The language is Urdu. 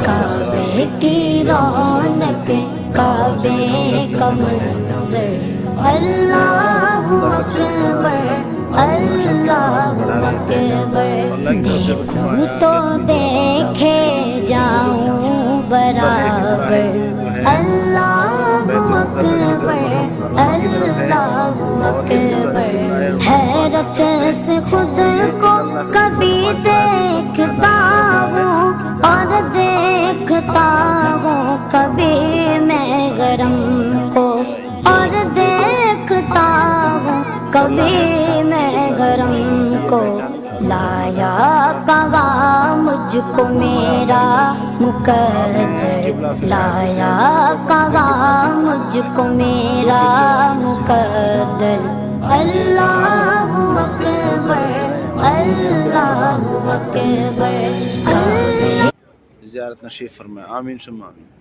کعبے کی رونق کعبے کا منظر اللہ اکبر اللہ اکبر دیکھوں تو دیکھے جاؤں برابر اللہ اکبر اللہ اکبر حیرت سے خود کو کبھی دیکھتا ہوں اور دیکھتا ہوں کبھی میں گرم کو اور دیکھتا ہوں کبھی میں گرم کو لایا کہاں مجھ کو میرا مقدر لایا کہاں مجھ کو میرا مقدر اللہ اکبر اللہ اکبر زیارت نصیب فرمائے، آمین ثم آمین۔